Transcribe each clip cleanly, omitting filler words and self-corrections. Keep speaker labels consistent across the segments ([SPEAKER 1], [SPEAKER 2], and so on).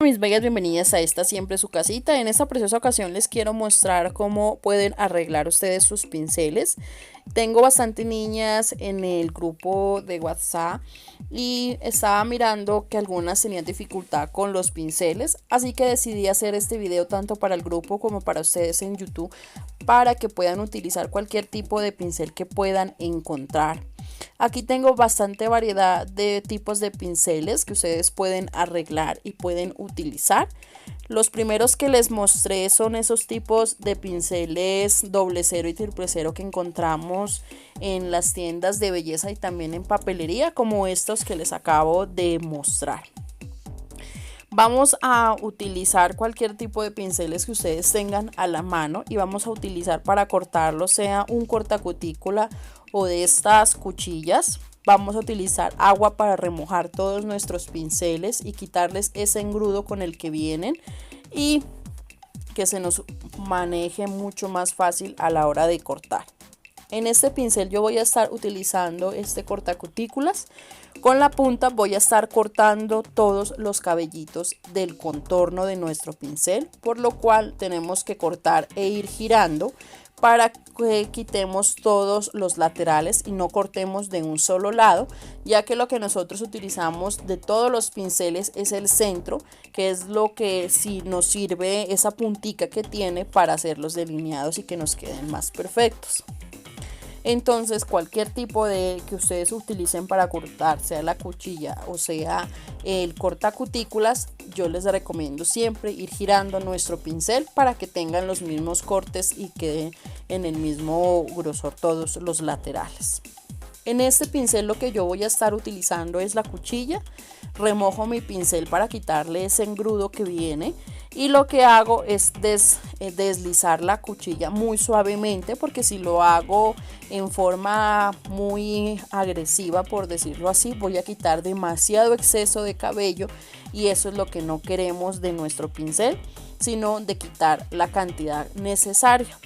[SPEAKER 1] mis bellas, bienvenidas a esta siempre su casita. En esta preciosa ocasión les quiero mostrar cómo pueden arreglar ustedes sus pinceles. Tengo bastante niñas en el grupo de WhatsApp y estaba mirando que algunas tenían dificultad con los pinceles, así que decidí hacer este video tanto para el grupo como para ustedes en YouTube para que puedan utilizar cualquier tipo de pincel que puedan encontrar. Aquí tengo bastante variedad de tipos de pinceles que ustedes pueden arreglar y pueden utilizar. Los primeros que les mostré son esos tipos de pinceles doble cero y triple cero que encontramos en las tiendas de belleza y también en papelería, como estos que les acabo de mostrar. Vamos a utilizar cualquier tipo de pinceles que ustedes tengan a la mano y vamos a utilizar para cortarlo, sea un cortacutícula o de estas cuchillas. Vamos a utilizar agua para remojar todos nuestros pinceles y quitarles ese engrudo con el que vienen y que se nos maneje mucho más fácil a la hora de cortar. En este pincel yo voy a estar utilizando este cortacutículas. Con la punta voy a estar cortando todos los cabellitos del contorno de nuestro pincel, por lo cual tenemos que cortar e ir girando para que quitemos todos los laterales y no cortemos de un solo lado, ya que lo que nosotros utilizamos de todos los pinceles es el centro, que es lo que sí nos sirve, esa puntica que tiene para hacer los delineados y que nos queden más perfectos. Entonces cualquier tipo de que ustedes utilicen para cortar, sea la cuchilla o sea el cortacutículas, yo les recomiendo siempre ir girando nuestro pincel para que tengan los mismos cortes y queden en el mismo grosor todos los laterales. En este pincel lo que yo voy a estar utilizando es la cuchilla. Remojo mi pincel para quitarle ese engrudo que viene y lo que hago es deslizar la cuchilla muy suavemente, porque si lo hago en forma muy agresiva, por decirlo así, voy a quitar demasiado exceso de cabello y eso es lo que no queremos de nuestro pincel, sino de quitar la cantidad necesaria.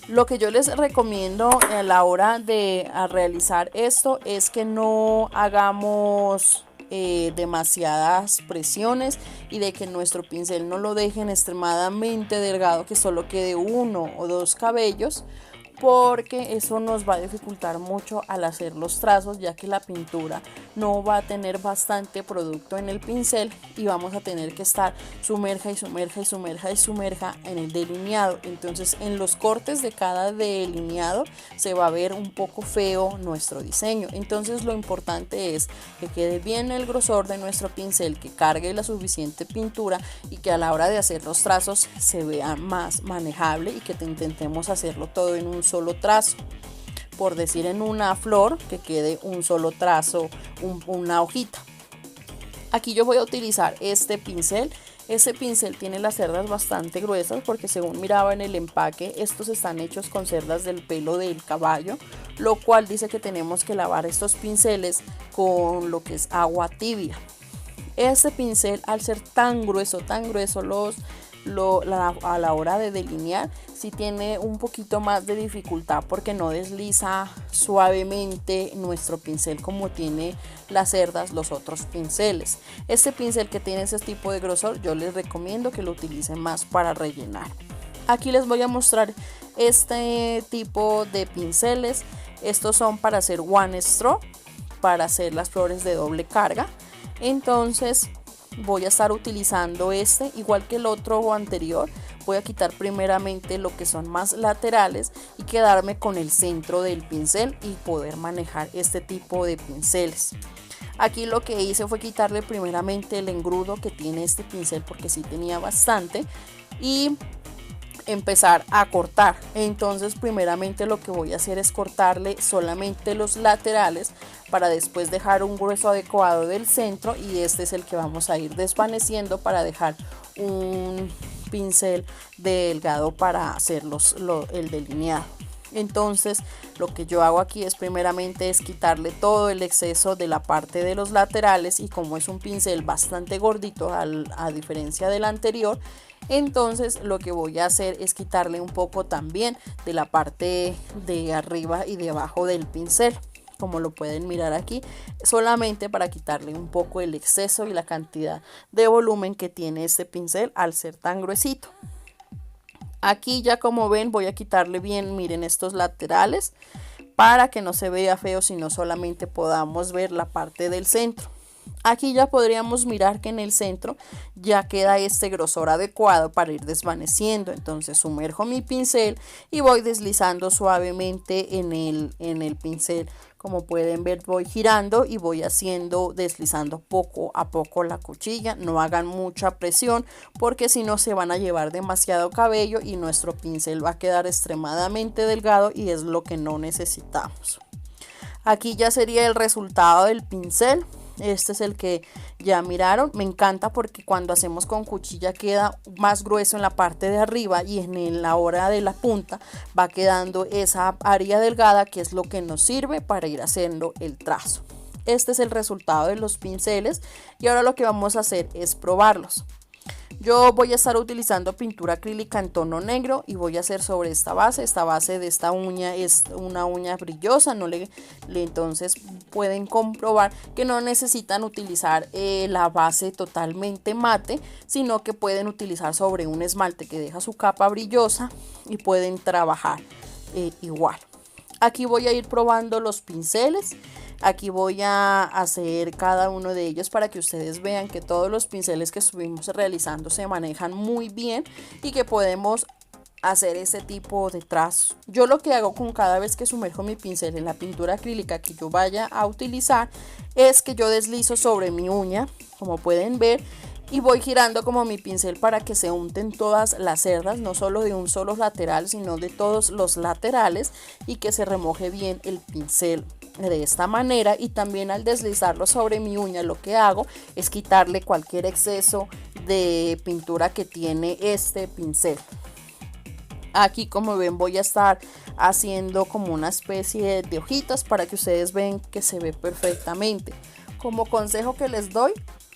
[SPEAKER 1] Lo que yo les recomiendo a la hora de realizar esto es que no hagamos demasiadas presiones y de que nuestro pincel no lo dejen extremadamente delgado, que solo quede uno o dos cabellos, porque eso nos va a dificultar mucho al hacer los trazos, ya que la pintura no va a tener bastante producto en el pincel y vamos a tener que estar sumerja y sumerja y sumerja y sumerja en el delineado. Entonces en los cortes de cada delineado se va a ver un poco feo nuestro diseño. Entonces lo importante es que quede bien el grosor de nuestro pincel, que cargue la suficiente pintura y que a la hora de hacer los trazos se vea más manejable y que intentemos hacerlo todo en un solo trazo, por decir en una flor que quede un solo trazo, una hojita. Aquí yo voy a utilizar este pincel. Este pincel tiene las cerdas bastante gruesas porque según miraba en el empaque estos están hechos con cerdas del pelo del caballo, lo cual dice que tenemos que lavar estos pinceles con lo que es agua tibia. Este pincel, al ser tan grueso a la hora de delinear, sí tiene un poquito más de dificultad porque no desliza suavemente nuestro pincel como tiene las cerdas los otros pinceles. Este pincel que tiene ese tipo de grosor yo les recomiendo que lo utilicen más para rellenar. Aquí les voy a mostrar este tipo de pinceles. Estos son para hacer one stroke, para hacer las flores de doble carga. Entonces voy a estar utilizando este igual que el otro o anterior. Voy a quitar primeramente lo que son más laterales y quedarme con el centro del pincel y poder manejar este tipo de pinceles. Aquí lo que hice fue quitarle primeramente el engrudo que tiene este pincel, porque sí tenía bastante, y empezar a cortar. Entonces primeramente lo que voy a hacer es cortarle solamente los laterales para después dejar un grueso adecuado del centro, y este es el que vamos a ir desvaneciendo para dejar un pincel delgado para hacer el delineado. Entonces lo que yo hago aquí es primeramente es quitarle todo el exceso de la parte de los laterales, y como es un pincel bastante gordito a diferencia del anterior, entonces lo que voy a hacer es quitarle un poco también de la parte de arriba y de abajo del pincel. como lo pueden mirar aquí, solamente para quitarle un poco el exceso y la cantidad de volumen que tiene este pincel al ser tan gruesito. Aquí ya como ven voy a quitarle bien, miren, estos laterales para que no se vea feo, sino solamente podamos ver la parte del centro. Aquí ya podríamos mirar que en el centro ya queda este grosor adecuado para ir desvaneciendo. Entonces sumerjo mi pincel y voy deslizando suavemente en el pincel. Como pueden ver, voy girando y voy deslizando poco a poco la cuchilla. No hagan mucha presión porque si no se van a llevar demasiado cabello y nuestro pincel va a quedar extremadamente delgado y es lo que no necesitamos. Aquí ya sería el resultado del pincel. Este es el que ya miraron. Me encanta porque cuando hacemos con cuchilla queda más grueso en la parte de arriba y en la hora de la punta va quedando esa área delgada, que es lo que nos sirve para ir haciendo el trazo. Este es el resultado de los pinceles y ahora lo que vamos a hacer es probarlos. Yo voy a estar utilizando pintura acrílica en tono negro y voy a hacer sobre esta base. Esta base de esta uña es una uña brillosa, entonces pueden comprobar que no necesitan utilizar la base totalmente mate, sino que pueden utilizar sobre un esmalte que deja su capa brillosa y pueden trabajar igual. Aquí voy a ir probando los pinceles. Aquí voy a hacer cada uno de ellos para que ustedes vean que todos los pinceles que estuvimos realizando se manejan muy bien y que podemos hacer ese tipo de trazo. Yo lo que hago con cada vez que sumerjo mi pincel en la pintura acrílica que yo vaya a utilizar es que yo deslizo sobre mi uña, como pueden ver, y voy girando como mi pincel para que se unten todas las cerdas, no solo de un solo lateral, sino de todos los laterales, y que se remoje bien el pincel de esta manera. Y también al deslizarlo sobre mi uña, lo que hago es quitarle cualquier exceso de pintura que tiene este pincel. Aquí, como ven, voy a estar haciendo como una especie de hojitas para que ustedes vean que se ve perfectamente. Como consejo que les doy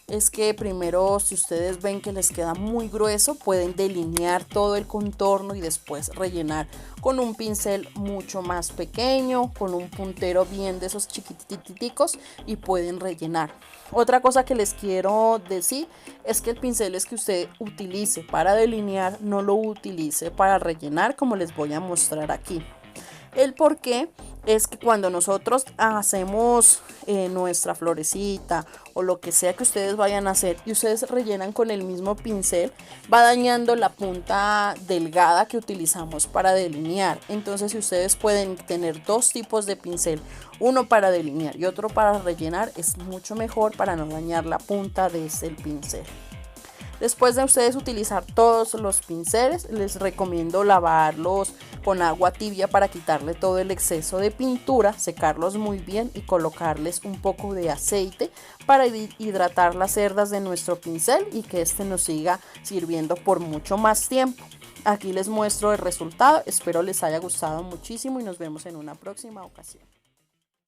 [SPEAKER 1] es que primero, si ustedes ven que les queda muy grueso, pueden delinear todo el contorno y después rellenar con un pincel mucho más pequeño, con un puntero bien de esos chiquititicos, y pueden rellenar. Otra cosa que les quiero decir es que el pincel que usted utilice para delinear no lo utilice para rellenar, como les voy a mostrar aquí. El por qué es que cuando nosotros hacemos nuestra florecita o lo que sea que ustedes vayan a hacer y ustedes rellenan con el mismo pincel, va dañando la punta delgada que utilizamos para delinear. Entonces, si ustedes pueden tener dos tipos de pincel, uno para delinear y otro para rellenar, es mucho mejor para no dañar la punta de ese pincel. Después de ustedes utilizar todos los pinceles, les recomiendo lavarlos con agua tibia para quitarle todo el exceso de pintura, secarlos muy bien y colocarles un poco de aceite para hidratar las cerdas de nuestro pincel y que este nos siga sirviendo por mucho más tiempo. Aquí les muestro el resultado, espero les haya gustado muchísimo y nos vemos en una próxima ocasión.